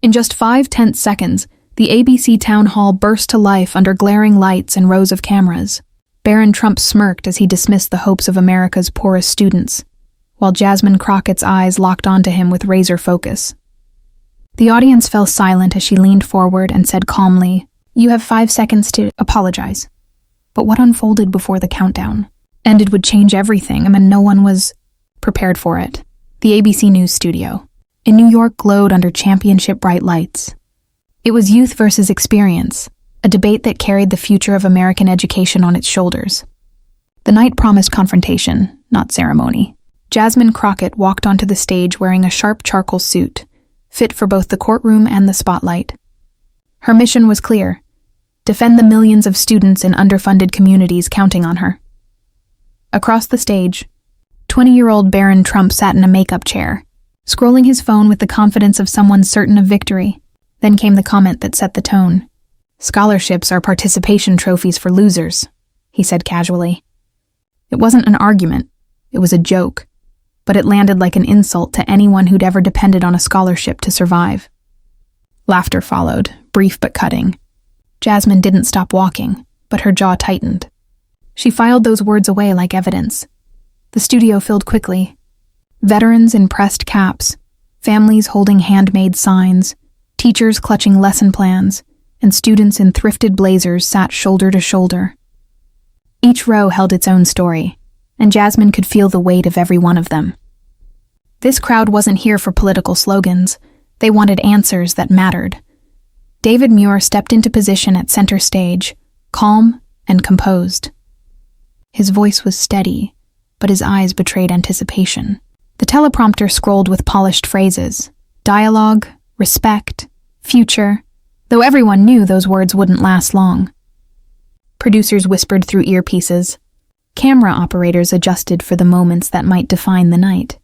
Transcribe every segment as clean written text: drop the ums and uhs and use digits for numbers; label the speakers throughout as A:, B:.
A: In just 5 tense seconds, the ABC town hall burst to life under glaring lights and rows of cameras. Barron Trump smirked as he dismissed the hopes of America's poorest students, while Jasmine Crockett's eyes locked onto him with razor focus. The audience fell silent as she leaned forward and said calmly, "You have 5 seconds to apologize." But what unfolded before the countdown ended would change everything, and no one was prepared for it. The ABC News studio in New York glowed under championship bright lights. It was youth versus experience, a debate that carried the future of American education on its shoulders. The night promised confrontation, not ceremony. Jasmine Crockett walked onto the stage wearing a sharp charcoal suit, fit for both the courtroom and the spotlight. Her mission was clear: defend the millions of students in underfunded communities counting on her. Across the stage, 20-year-old Barron Trump sat in a makeup chair, scrolling his phone with the confidence of someone certain of victory. Then came the comment that set the tone. "Scholarships are participation trophies for losers," he said casually. It wasn't an argument, it was a joke, but it landed like an insult to anyone who'd ever depended on a scholarship to survive. Laughter followed, brief but cutting. Jasmine didn't stop walking, but her jaw tightened. She filed those words away like evidence. The studio filled quickly. Veterans in pressed caps, families holding handmade signs, teachers clutching lesson plans, and students in thrifted blazers sat shoulder to shoulder. Each row held its own story, and Jasmine could feel the weight of every one of them. This crowd wasn't here for political slogans. They wanted answers that mattered. David Muir stepped into position at center stage, calm and composed. His voice was steady, but his eyes betrayed anticipation. The teleprompter scrolled with polished phrases: dialogue, respect, future, though everyone knew those words wouldn't last long. Producers whispered through earpieces. Camera operators adjusted for the moments that might define the night.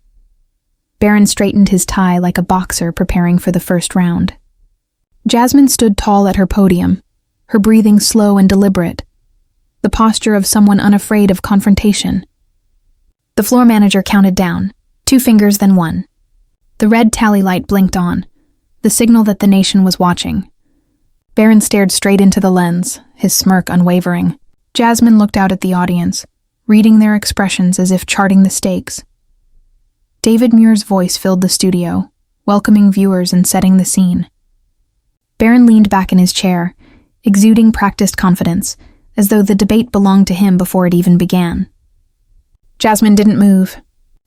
A: Barron straightened his tie like a boxer preparing for the first round. Jasmine stood tall at her podium, her breathing slow and deliberate, the posture of someone unafraid of confrontation. The floor manager counted down, 2 fingers then 1. The red tally light blinked on, the signal that the nation was watching. Barron stared straight into the lens, his smirk unwavering. Jasmine looked out at the audience, reading their expressions as if charting the stakes. David Muir's voice filled the studio, welcoming viewers and setting the scene. Barron leaned back in his chair, exuding practiced confidence, as though the debate belonged to him before it even began. Jasmine didn't move.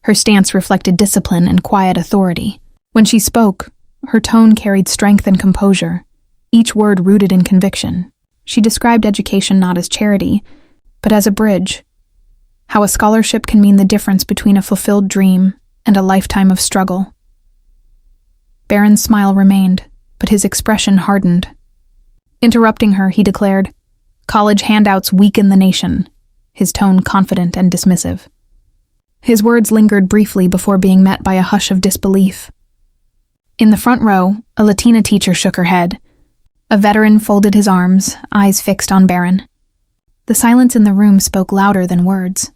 A: Her stance reflected discipline and quiet authority. When she spoke, her tone carried strength and composure, each word rooted in conviction. She described education not as charity, but as a bridge. How a scholarship can mean the difference between a fulfilled dream and a lifetime of struggle. Barron's smile remained, but his expression hardened. Interrupting her, he declared, "College handouts weaken the nation," his tone confident and dismissive. His words lingered briefly before being met by a hush of disbelief. In the front row, a Latina teacher shook her head. A veteran folded his arms, eyes fixed on Barron. The silence in the room spoke louder than words.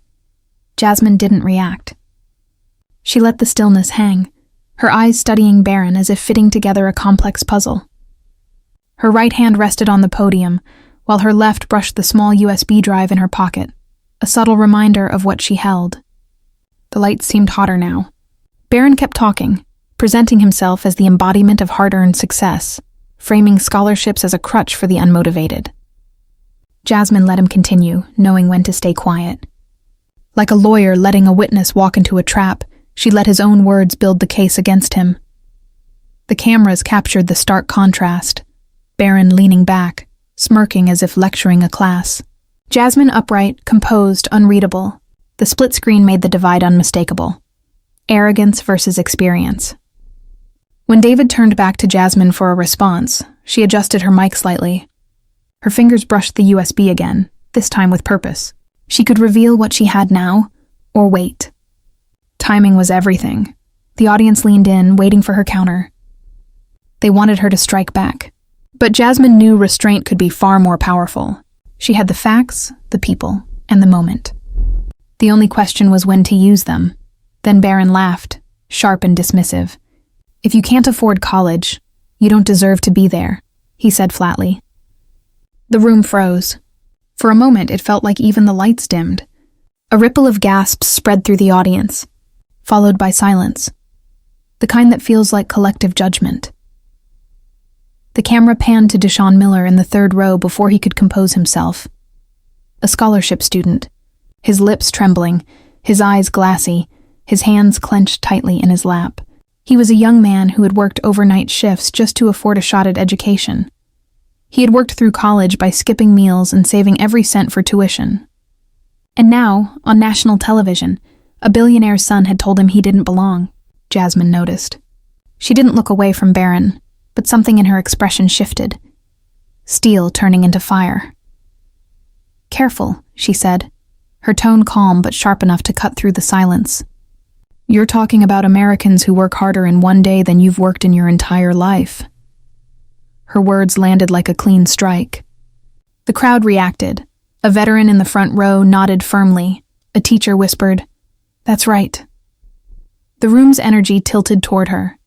A: Jasmine didn't react. She let the stillness hang, her eyes studying Barron as if fitting together a complex puzzle. Her right hand rested on the podium, while her left brushed the small USB drive in her pocket, a subtle reminder of what she held. The lights seemed hotter now. Barron kept talking, presenting himself as the embodiment of hard-earned success, framing scholarships as a crutch for the unmotivated. Jasmine let him continue, knowing when to stay quiet. Like a lawyer letting a witness walk into a trap, she let his own words build the case against him. The cameras captured the stark contrast, Barron leaning back, smirking as if lecturing a class. Jasmine upright, composed, unreadable. The split screen made the divide unmistakable. Arrogance versus experience. When David turned back to Jasmine for a response, she adjusted her mic slightly. Her fingers brushed the USB again, this time with purpose. She could reveal what she had now, or wait. Timing was everything. The audience leaned in, waiting for her counter. They wanted her to strike back. But Jasmine knew restraint could be far more powerful. She had the facts, the people, and the moment. The only question was when to use them. Then Barron laughed, sharp and dismissive. "If you can't afford college, "You don't deserve to be there," he said flatly. The room froze. For a moment, it felt like even the lights dimmed. A ripple of gasps spread through the audience, followed by silence, the kind that feels like collective judgment. The camera panned to Deshaun Miller in the third row before he could compose himself. A scholarship student, his lips trembling, his eyes glassy, his hands clenched tightly in his lap. He was a young man who had worked overnight shifts just to afford a shot at education. He had worked through college by skipping meals and saving every cent for tuition. And now, on national television, a billionaire's son had told him he didn't belong, Jasmine noticed. She didn't look away from Barron, but something in her expression shifted. Steel turning into fire. "Careful," she said, her tone calm but sharp enough to cut through the silence. "You're talking about Americans who work harder in one day than you've worked in your entire life." Her words landed like a clean strike. The crowd reacted. A veteran in the front row nodded firmly. A teacher whispered, "That's right." The room's energy tilted toward her.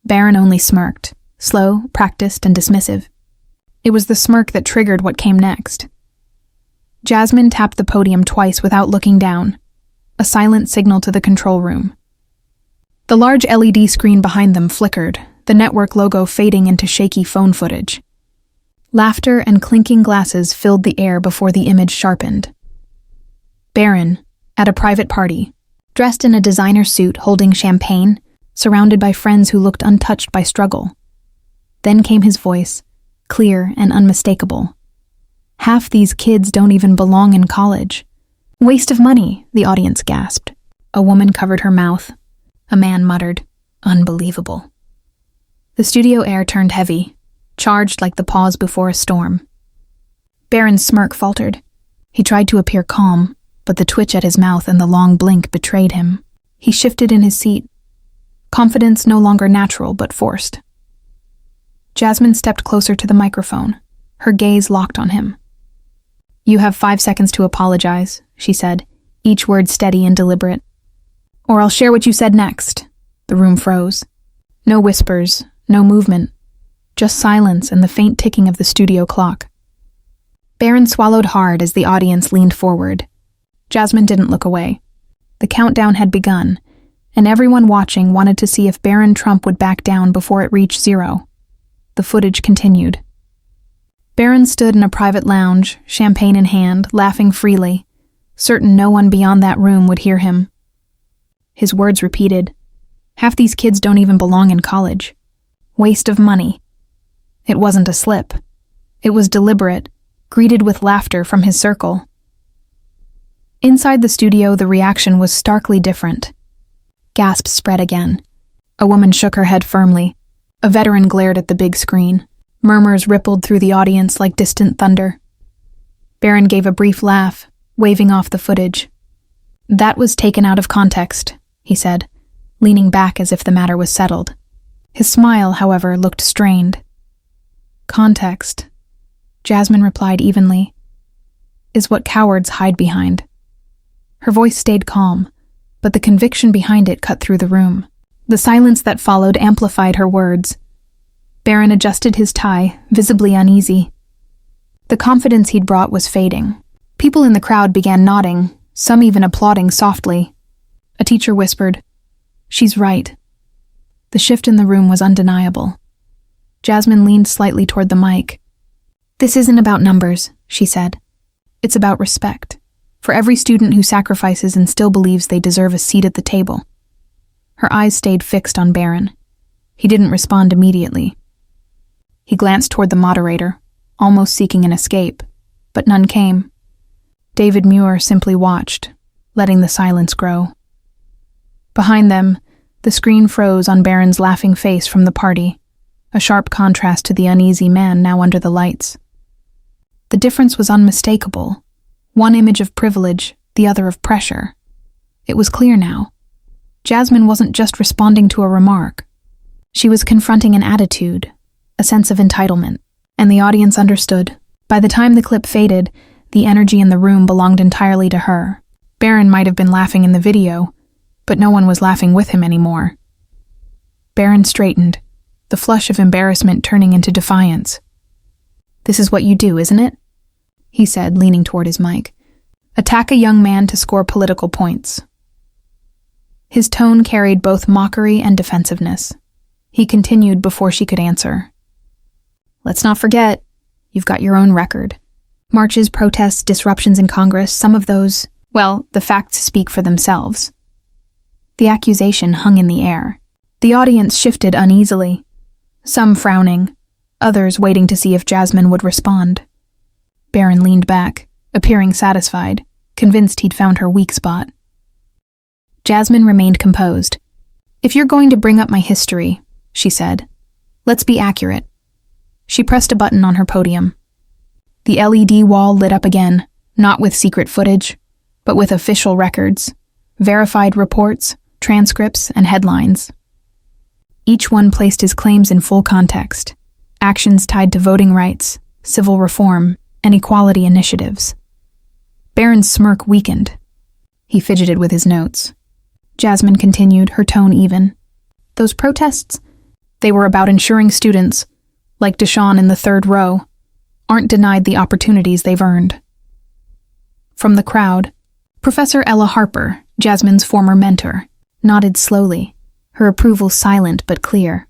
A: Barron only smirked, slow, practiced, and dismissive. It was the smirk that triggered what came next. Jasmine tapped the podium twice without looking down, a silent signal to the control room. The large LED screen behind them flickered, the network logo fading into shaky phone footage. Laughter and clinking glasses filled the air before the image sharpened. Barron, at a private party, dressed in a designer suit holding champagne, surrounded by friends who looked untouched by struggle. Then came his voice, clear and unmistakable. "Half these kids don't even belong in college." "Waste of money," the audience gasped. A woman covered her mouth. A man muttered, "Unbelievable." The studio air turned heavy, charged like the pause before a storm. Barron's smirk faltered. He tried to appear calm, but the twitch at his mouth and the long blink betrayed him. He shifted in his seat, confidence no longer natural but forced. Jasmine stepped closer to the microphone, her gaze locked on him. "You have 5 seconds to apologize," she said, each word steady and deliberate. "Or I'll share what you said next." The room froze. No whispers, no movement, just silence and the faint ticking of the studio clock. Barron swallowed hard as the audience leaned forward. Jasmine didn't look away. The countdown had begun, and everyone watching wanted to see if Barron Trump would back down before it reached 0. The footage continued. Barron stood in a private lounge, champagne in hand, laughing freely, certain no one beyond that room would hear him. His words repeated, "Half these kids don't even belong in college. Waste of money." It wasn't a slip. It was deliberate, greeted with laughter from his circle. Inside the studio, the reaction was starkly different. Gasps spread again. A woman shook her head firmly. A veteran glared at the big screen. Murmurs rippled through the audience like distant thunder. Barron gave a brief laugh, waving off the footage. "That was taken out of context," he said, leaning back as if the matter was settled. His smile, however, looked strained. "Context," Jasmine replied evenly, "is what cowards hide behind." Her voice stayed calm, but the conviction behind it cut through the room. The silence that followed amplified her words. Barron adjusted his tie, visibly uneasy. The confidence he'd brought was fading. People in the crowd began nodding, some even applauding softly. A teacher whispered, "She's right." The shift in the room was undeniable. Jasmine leaned slightly toward the mic. "This isn't about numbers," she said. "It's about respect. For every student who sacrifices and still believes they deserve a seat at the table." Her eyes stayed fixed on Barron. He didn't respond immediately. He glanced toward the moderator, almost seeking an escape, but none came. David Muir simply watched, letting the silence grow. Behind them, the screen froze on Barron's laughing face from the party, a sharp contrast to the uneasy man now under the lights. The difference was unmistakable. One image of privilege, the other of pressure. It was clear now. Jasmine wasn't just responding to a remark. She was confronting an attitude, a sense of entitlement, and the audience understood. By the time the clip faded, the energy in the room belonged entirely to her. Barron might have been laughing in the video, but no one was laughing with him anymore. Barron straightened, the flush of embarrassment turning into defiance. "This is what you do, isn't it?" he said, leaning toward his mic. "Attack a young man to score political points." His tone carried both mockery and defensiveness. He continued before she could answer. "Let's not forget, you've got your own record. Marches, protests, disruptions in Congress, some of those, well, the facts speak for themselves." The accusation hung in the air. The audience shifted uneasily, some frowning, others waiting to see if Jasmine would respond. Barron leaned back, appearing satisfied, convinced he'd found her weak spot. Jasmine remained composed. "If you're going to bring up my history," she said, "let's be accurate." She pressed a button on her podium. The LED wall lit up again, not with secret footage, but with official records, verified reports, transcripts, and headlines. Each one placed his claims in full context, actions tied to voting rights, civil reform, and equality initiatives. Barron's smirk weakened. He fidgeted with his notes. Jasmine continued, her tone even. "Those protests? They were about ensuring students, like Deshawn in the third row, aren't denied the opportunities they've earned." From the crowd, Professor Ella Harper, Jasmine's former mentor, nodded slowly, her approval silent but clear.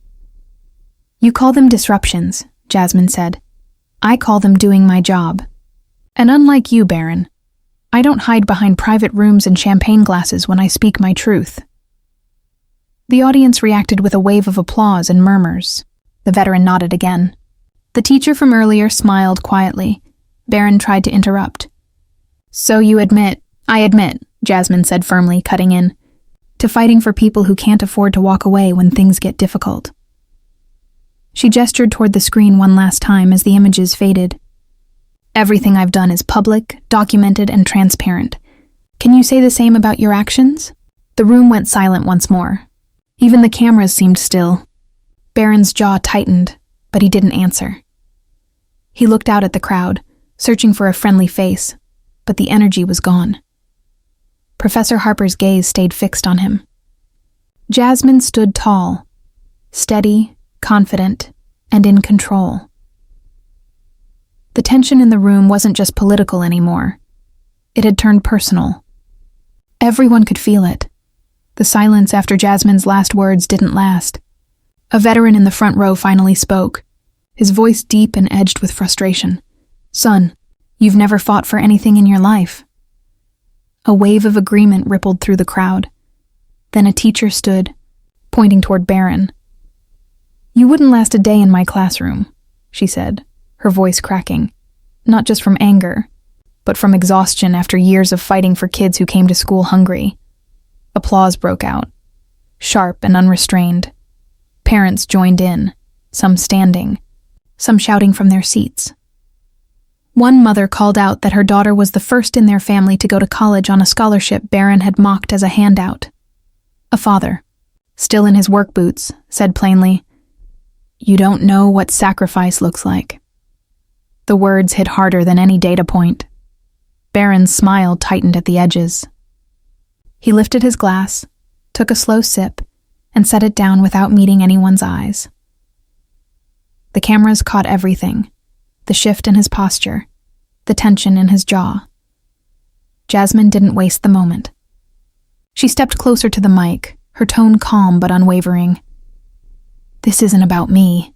A: "You call them disruptions," Jasmine said. "I call them doing my job. And unlike you, Barron, I don't hide behind private rooms and champagne glasses when I speak my truth." The audience reacted with a wave of applause and murmurs. The veteran nodded again. The teacher from earlier smiled quietly. Barron tried to interrupt. "So you admit—" "I admit," Jasmine said firmly, cutting in, "to fighting for people who can't afford to walk away when things get difficult." She gestured toward the screen one last time as the images faded. "Everything I've done is public, documented, and transparent. Can you say the same about your actions?" The room went silent once more. Even the cameras seemed still. Barron's jaw tightened, but he didn't answer. He looked out at the crowd, searching for a friendly face, but the energy was gone. Professor Harper's gaze stayed fixed on him. Jasmine stood tall, steady, confident, and in control. The tension in the room wasn't just political anymore. It had turned personal. Everyone could feel it. The silence after Jasmine's last words didn't last. A veteran in the front row finally spoke, his voice deep and edged with frustration. "Son, you've never fought for anything in your life." A wave of agreement rippled through the crowd. Then a teacher stood, pointing toward Barron. "You wouldn't last a day in my classroom," she said, her voice cracking, not just from anger, but from exhaustion after years of fighting for kids who came to school hungry. Applause broke out, sharp and unrestrained. Parents joined in, some standing, some shouting from their seats. One mother called out that her daughter was the first in their family to go to college on a scholarship Barron had mocked as a handout. A father, still in his work boots, said plainly, "You don't know what sacrifice looks like." The words hit harder than any data point. Barron's smile tightened at the edges. He lifted his glass, took a slow sip, and set it down without meeting anyone's eyes. The cameras caught everything, the shift in his posture, the tension in his jaw. Jasmine didn't waste the moment. She stepped closer to the mic, her tone calm but unwavering. "This isn't about me,"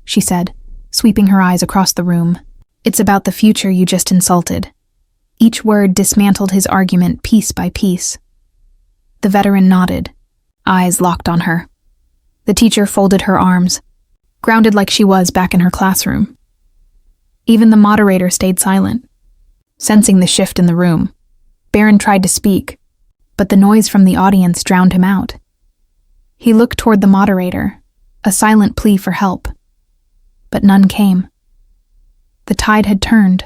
A: she said, sweeping her eyes across the room. "It's about the future you just insulted." Each word dismantled his argument piece by piece. The veteran nodded, eyes locked on her. The teacher folded her arms, grounded like she was back in her classroom. Even the moderator stayed silent, sensing the shift in the room. Barron tried to speak, but the noise from the audience drowned him out. He looked toward the moderator, a silent plea for help, but none came. The tide had turned,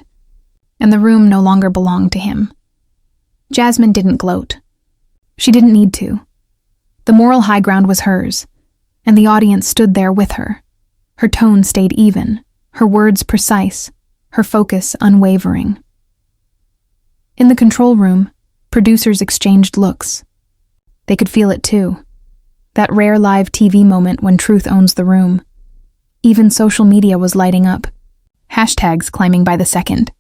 A: and the room no longer belonged to him. Jasmine didn't gloat. She didn't need to. The moral high ground was hers, and the audience stood there with her. Her tone stayed even, her words precise, her focus unwavering. In the control room, producers exchanged looks. They could feel it too. That rare live TV moment when truth owns the room, Even social media was lighting up. Hashtags climbing by the second.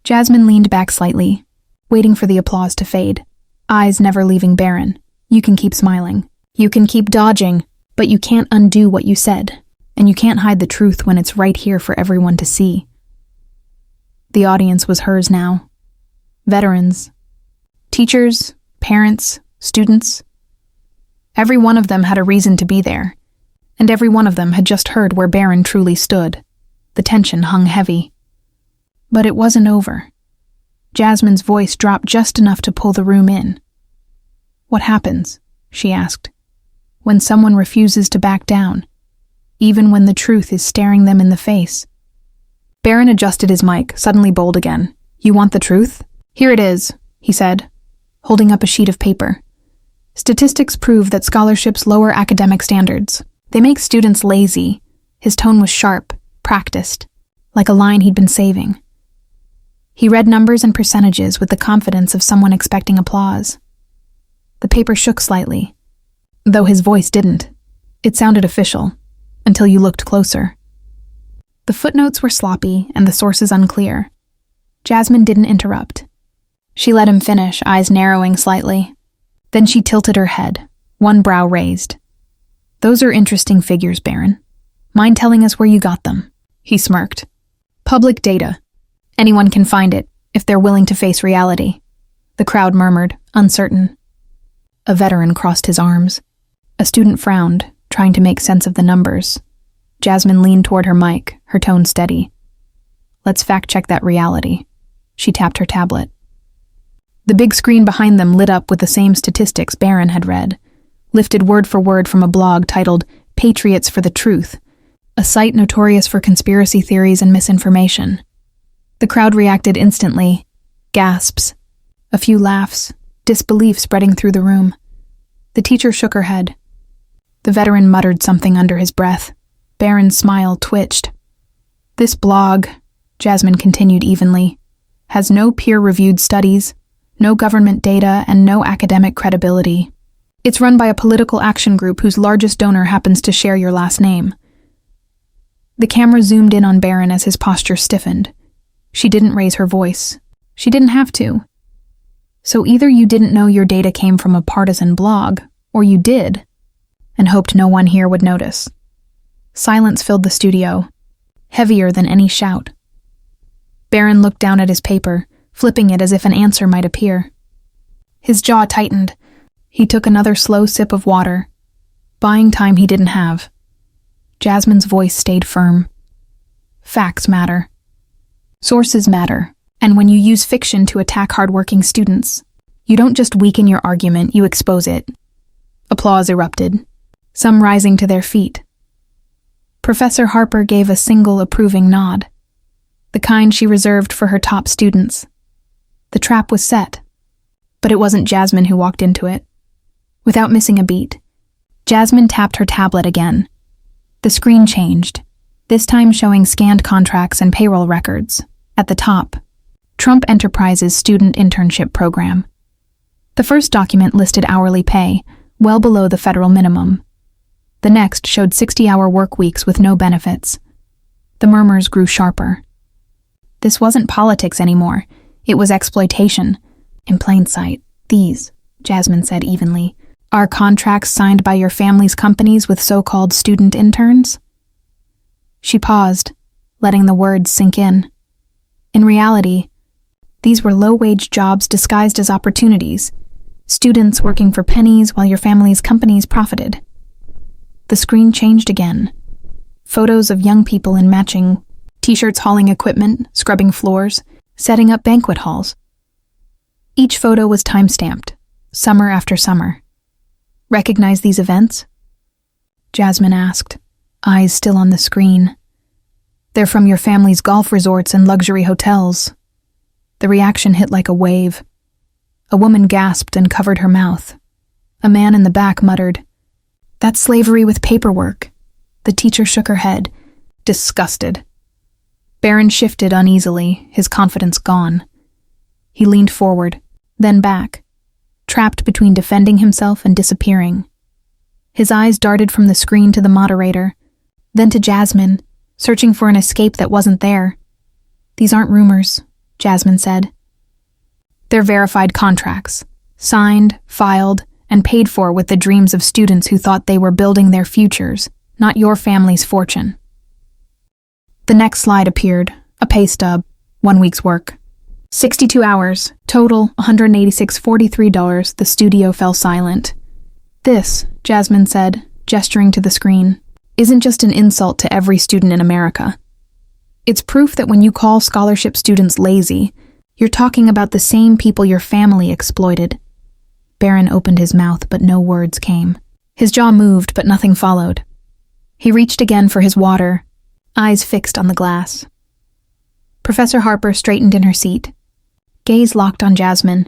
A: Jasmine leaned back slightly, waiting for the applause to fade. Eyes never leaving Barron. You can keep smiling. You can keep dodging, but you can't undo what you said. And you can't hide the truth when it's right here for everyone to see. The audience was hers now. Veterans. Teachers, parents, students. Every one of them had a reason to be there. And every one of them had just heard where Barron truly stood. The tension hung heavy. But it wasn't over. Jasmine's voice dropped just enough to pull the room in. "What happens?" she asked. "When someone refuses to back down, even when the truth is staring them in the face?" Barron adjusted his mic, suddenly bold again. "You want the truth? Here it is," he said, holding up a sheet of paper. "Statistics prove that scholarships lower academic standards. They make students lazy." His tone was sharp, practiced, like a line he'd been saving. He read numbers and percentages with the confidence of someone expecting applause. The paper shook slightly, though his voice didn't. It sounded official, until you looked closer. The footnotes were sloppy and the sources unclear. Jasmine didn't interrupt. She let him finish, eyes narrowing slightly. Then she tilted her head, one brow raised. "Those are interesting figures, Barron. Mind telling us where you got them?" He smirked. "Public data. Anyone can find it, if they're willing to face reality." The crowd murmured, uncertain. A veteran crossed his arms. A student frowned, trying to make sense of the numbers. Jasmine leaned toward her mic, her tone steady. "Let's fact-check that reality." She tapped her tablet. The big screen behind them lit up with the same statistics Barron had read, lifted word for word from a blog titled Patriots for the Truth, a site notorious for conspiracy theories and misinformation. The crowd reacted instantly. Gasps. A few laughs, disbelief spreading through the room. The teacher shook her head. The veteran muttered something under his breath. Barron's smile twitched. "This blog," Jasmine continued evenly, "has no peer-reviewed studies, no government data, and no academic credibility. It's run by a political action group whose largest donor happens to share your last name." The camera zoomed in on Barron as his posture stiffened. She didn't raise her voice. She didn't have to. "So either you didn't know your data came from a partisan blog, or you did, and hoped no one here would notice." Silence filled the studio, heavier than any shout. Barron looked down at his paper, flipping it as if an answer might appear. His jaw tightened. He took another slow sip of water, buying time he didn't have. Jasmine's voice stayed firm. "Facts matter. Sources matter. And when you use fiction to attack hardworking students, you don't just weaken your argument, you expose it." Applause erupted, some rising to their feet. Professor Harper gave a single approving nod, the kind she reserved for her top students. The trap was set, but it wasn't Jasmine who walked into it. Without missing a beat, Jasmine tapped her tablet again. The screen changed, this time showing scanned contracts and payroll records. At the top, Trump Enterprises Student Internship Program. The first document listed hourly pay, well below the federal minimum. The next showed 60-hour work weeks with no benefits. The murmurs grew sharper. This wasn't politics anymore. It was exploitation. In plain sight, these, Jasmine said evenly, are contracts signed by your family's companies with so-called student interns? She paused, letting the words sink in. In reality, these were low-wage jobs disguised as opportunities, students working for pennies while your family's companies profited. The screen changed again. Photos of young people in matching t-shirts hauling equipment, scrubbing floors, setting up banquet halls. Each photo was time-stamped, summer after summer. "Recognize these events?" Jasmine asked, eyes still on the screen. "They're from your family's golf resorts and luxury hotels." The reaction hit like a wave. A woman gasped and covered her mouth. A man in the back muttered, "That's slavery with paperwork." The teacher shook her head, disgusted. Barron shifted uneasily, his confidence gone. He leaned forward, then back, trapped between defending himself and disappearing. His eyes darted from the screen to the moderator, then to Jasmine, searching for an escape that wasn't there. "These aren't rumors," Jasmine said. "They're verified contracts, signed, filed, and paid for with the dreams of students who thought they were building their futures, not your family's fortune." The next slide appeared, a pay stub, 1 week's work. 62 hours, total $186.43. The studio fell silent. "This," Jasmine said, gesturing to the screen, "isn't just an insult to every student in America. It's proof that when you call scholarship students lazy, you're talking about the same people your family exploited." Barron opened his mouth, but no words came. His jaw moved, but nothing followed. He reached again for his water, eyes fixed on the glass. Professor Harper straightened in her seat, gaze locked on Jasmine,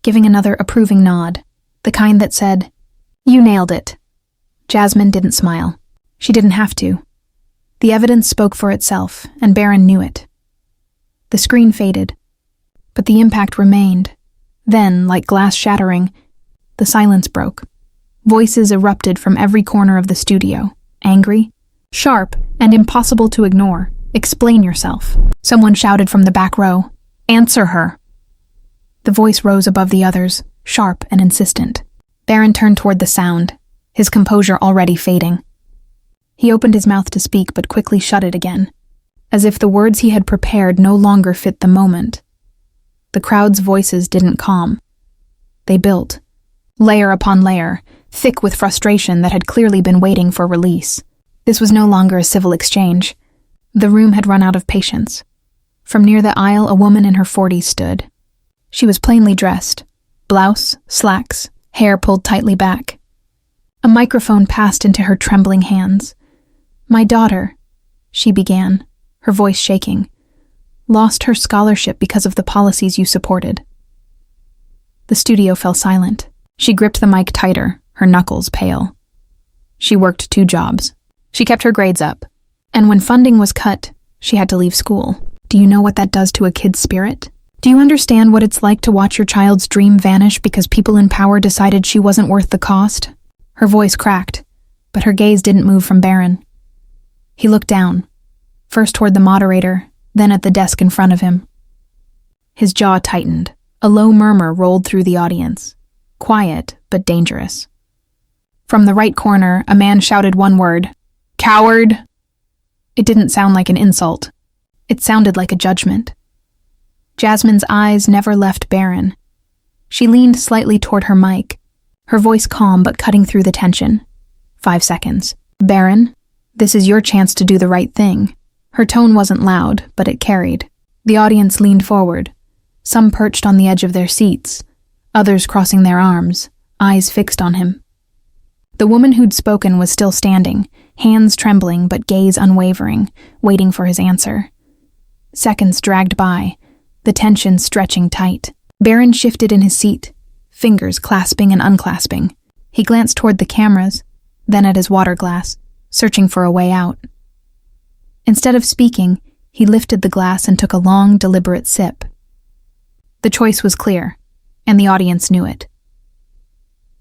A: giving another approving nod, the kind that said, "You nailed it." Jasmine didn't smile. She didn't have to. The evidence spoke for itself, and Barron knew it. The screen faded, but the impact remained. Then, like glass shattering, the silence broke. Voices erupted from every corner of the studio, angry, sharp, and impossible to ignore. "Explain yourself." Someone shouted from the back row, "Answer her." The voice rose above the others, sharp and insistent. Barron turned toward the sound, his composure already fading. He opened his mouth to speak, but quickly shut it again, as if the words he had prepared no longer fit the moment. The crowd's voices didn't calm. They built, layer upon layer, thick with frustration that had clearly been waiting for release. This was no longer a civil exchange. The room had run out of patience. From near the aisle, a woman in her 40s stood. She was plainly dressed, blouse, slacks, hair pulled tightly back. A microphone passed into her trembling hands. "My daughter," she began, her voice shaking, "lost her scholarship because of the policies you supported." The studio fell silent. She gripped the mic tighter, her knuckles pale. She worked 2 jobs. She kept her grades up, and when funding was cut, she had to leave school. Do you know what that does to a kid's spirit? Do you understand what it's like to watch your child's dream vanish because people in power decided she wasn't worth the cost? Her voice cracked, but her gaze didn't move from Barron. He looked down, first toward the moderator, then at the desk in front of him. His jaw tightened. A low murmur rolled through the audience, quiet but dangerous. From the right corner, a man shouted one word, "Coward!" It didn't sound like an insult. It sounded like a judgment. Jasmine's eyes never left Barron. She leaned slightly toward her mic, her voice calm but cutting through the tension. 5 seconds. "Barron, this is your chance to do the right thing." Her tone wasn't loud, but it carried. The audience leaned forward, some perched on the edge of their seats, others crossing their arms, eyes fixed on him. The woman who'd spoken was still standing, hands trembling but gaze unwavering, waiting for his answer. Seconds dragged by, the tension stretching tight. Barron shifted in his seat, fingers clasping and unclasping. He glanced toward the cameras, then at his water glass, searching for a way out. Instead of speaking, he lifted the glass and took a long, deliberate sip. The choice was clear, and the audience knew it.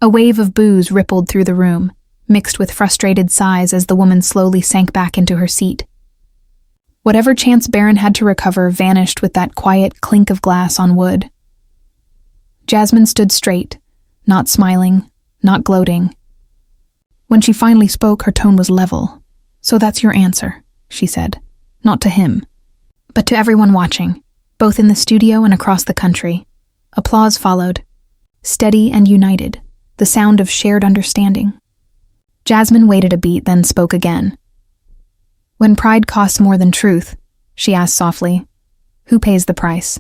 A: A wave of boos rippled through the room, mixed with frustrated sighs as the woman slowly sank back into her seat. Whatever chance Barron had to recover vanished with that quiet clink of glass on wood. Jasmine stood straight, not smiling, not gloating. When she finally spoke, her tone was level. "So that's your answer," she said, not to him, but to everyone watching, both in the studio and across the country. Applause followed, steady and united, the sound of shared understanding. Jasmine waited a beat, then spoke again. "When pride costs more than truth," she asked softly, "who pays the price?"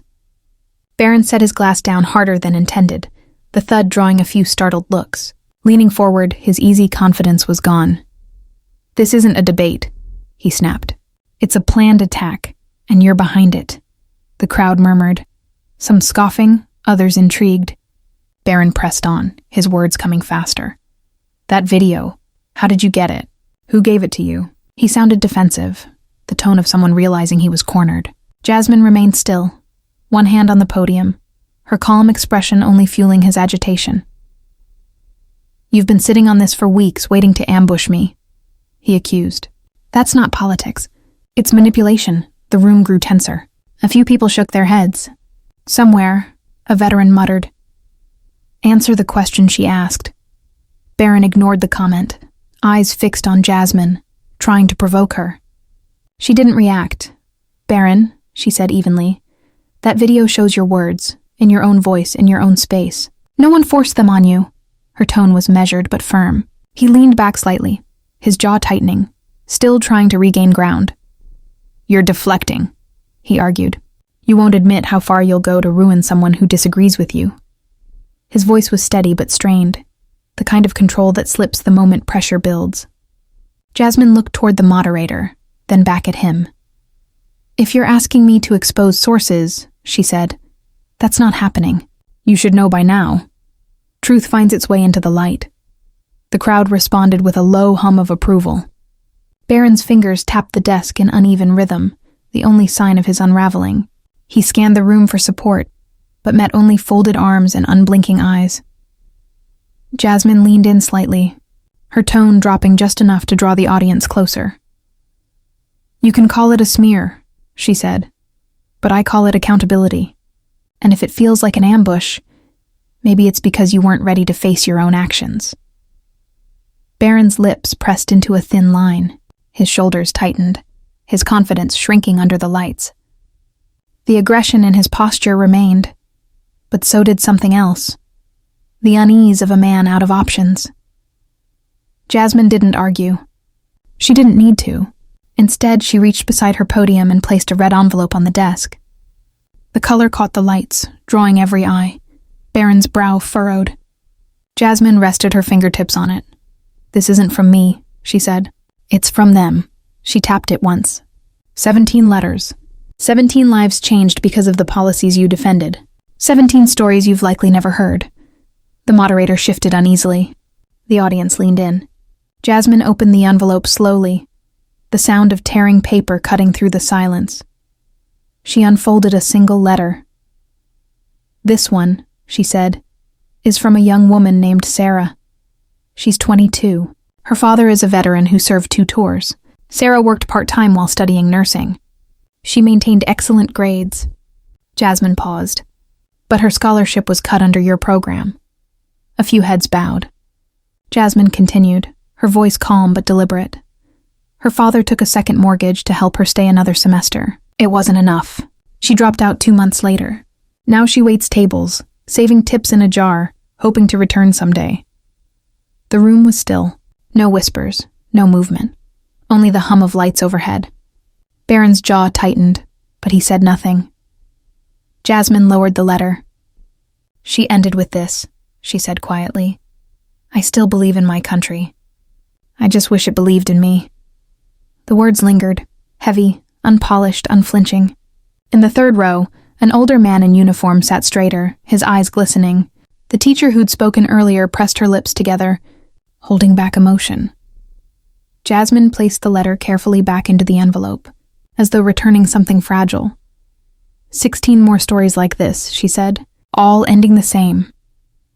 A: Barron set his glass down harder than intended, the thud drawing a few startled looks. Leaning forward, his easy confidence was gone. "This isn't a debate," he snapped. "It's a planned attack, and you're behind it." The crowd murmured, some scoffing, others intrigued. Barron pressed on, his words coming faster. "That video, how did you get it? Who gave it to you?" He sounded defensive, the tone of someone realizing he was cornered. Jasmine remained still, one hand on the podium, her calm expression only fueling his agitation. "You've been sitting on this for weeks, waiting to ambush me," he accused. "That's not politics. It's manipulation. The room grew tenser. A few people shook their heads. Somewhere, a veteran muttered, "Answer the question she asked." Barron ignored the comment, eyes fixed on Jasmine, trying to provoke her. She didn't react. "Barron," she said evenly, "that video shows your words, in your own voice, in your own space. No one forced them on you." Her tone was measured but firm. He leaned back slightly, his jaw tightening, still trying to regain ground. "You're deflecting," he argued. "You won't admit how far you'll go to ruin someone who disagrees with you." His voice was steady but strained, the kind of control that slips the moment pressure builds. Jasmine looked toward the moderator, then back at him. "If you're asking me to expose sources," she said, "that's not happening. You should know by now. Truth finds its way into the light." The crowd responded with a low hum of approval. Barron's fingers tapped the desk in uneven rhythm, the only sign of his unraveling. He scanned the room for support, but met only folded arms and unblinking eyes. Jasmine leaned in slightly, her tone dropping just enough to draw the audience closer. "You can call it a smear," she said, "but I call it accountability. And if it feels like an ambush, maybe it's because you weren't ready to face your own actions." Barron's lips pressed into a thin line, his shoulders tightened, his confidence shrinking under the lights. The aggression in his posture remained, but so did something else, the unease of a man out of options. Jasmine didn't argue. She didn't need to. Instead, she reached beside her podium and placed a red envelope on the desk. The color caught the lights, drawing every eye. Barron's brow furrowed. Jasmine rested her fingertips on it. "This isn't from me," she said. "It's from them." She tapped it once. 17 letters. 17 lives changed because of the policies you defended. 17 stories you've likely never heard. The moderator shifted uneasily. The audience leaned in. Jasmine opened the envelope slowly, the sound of tearing paper cutting through the silence. She unfolded a single letter. "This one," she said, "is from a young woman named Sarah. She's 22. Her father is a veteran who served 2 tours. Sarah worked part-time while studying nursing. She maintained excellent grades." Jasmine paused. "But her scholarship was cut under your program." A few heads bowed. Jasmine continued, her voice calm but deliberate. "Her father took a second mortgage to help her stay another semester. It wasn't enough. She dropped out 2 months later. Now she waits tables, saving tips in a jar, hoping to return someday." The room was still. No whispers, no movement. Only the hum of lights overhead. Barron's jaw tightened, but he said nothing. Jasmine lowered the letter. "She ended with this," she said quietly. "I still believe in my country. I just wish it believed in me." The words lingered, heavy, unpolished, unflinching. In the third row, an older man in uniform sat straighter, his eyes glistening. The teacher who'd spoken earlier pressed her lips together, holding back emotion. Jasmine placed the letter carefully back into the envelope, as though returning something fragile. 16 more stories like this, she said, all ending the same.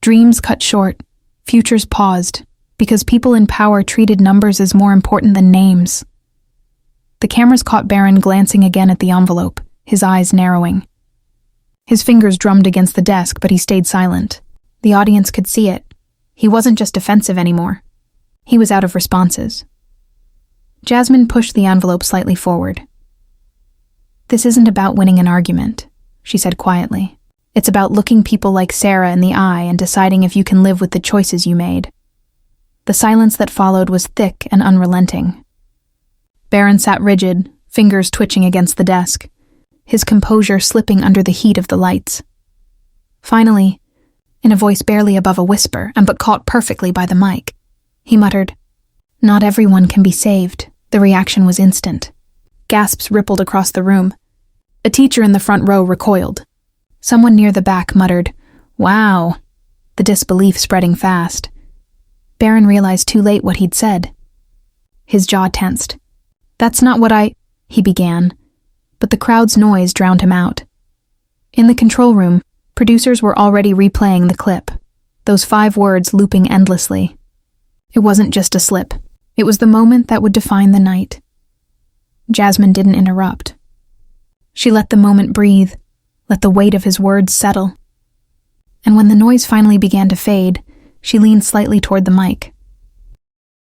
A: Dreams cut short, futures paused, because people in power treated numbers as more important than names. The cameras caught Barron glancing again at the envelope, his eyes narrowing. His fingers drummed against the desk, but he stayed silent. The audience could see it. He wasn't just defensive anymore. He was out of responses. Jasmine pushed the envelope slightly forward. "This isn't about winning an argument," she said quietly. "It's about looking people like Sarah in the eye and deciding if you can live with the choices you made." The silence that followed was thick and unrelenting. Barron sat rigid, fingers twitching against the desk, his composure slipping under the heat of the lights. Finally, in a voice barely above a whisper, but caught perfectly by the mic, he muttered, "Not everyone can be saved." The reaction was instant. Gasps rippled across the room. A teacher in the front row recoiled. Someone near the back muttered, "Wow," the disbelief spreading fast. Barron realized too late what he'd said. His jaw tensed. "That's not what he began, but the crowd's noise drowned him out. In the control room, producers were already replaying the clip, those 5 words looping endlessly. It wasn't just a slip. It was the moment that would define the night. Jasmine didn't interrupt. She let the moment breathe, let the weight of his words settle. And when the noise finally began to fade, she leaned slightly toward the mic.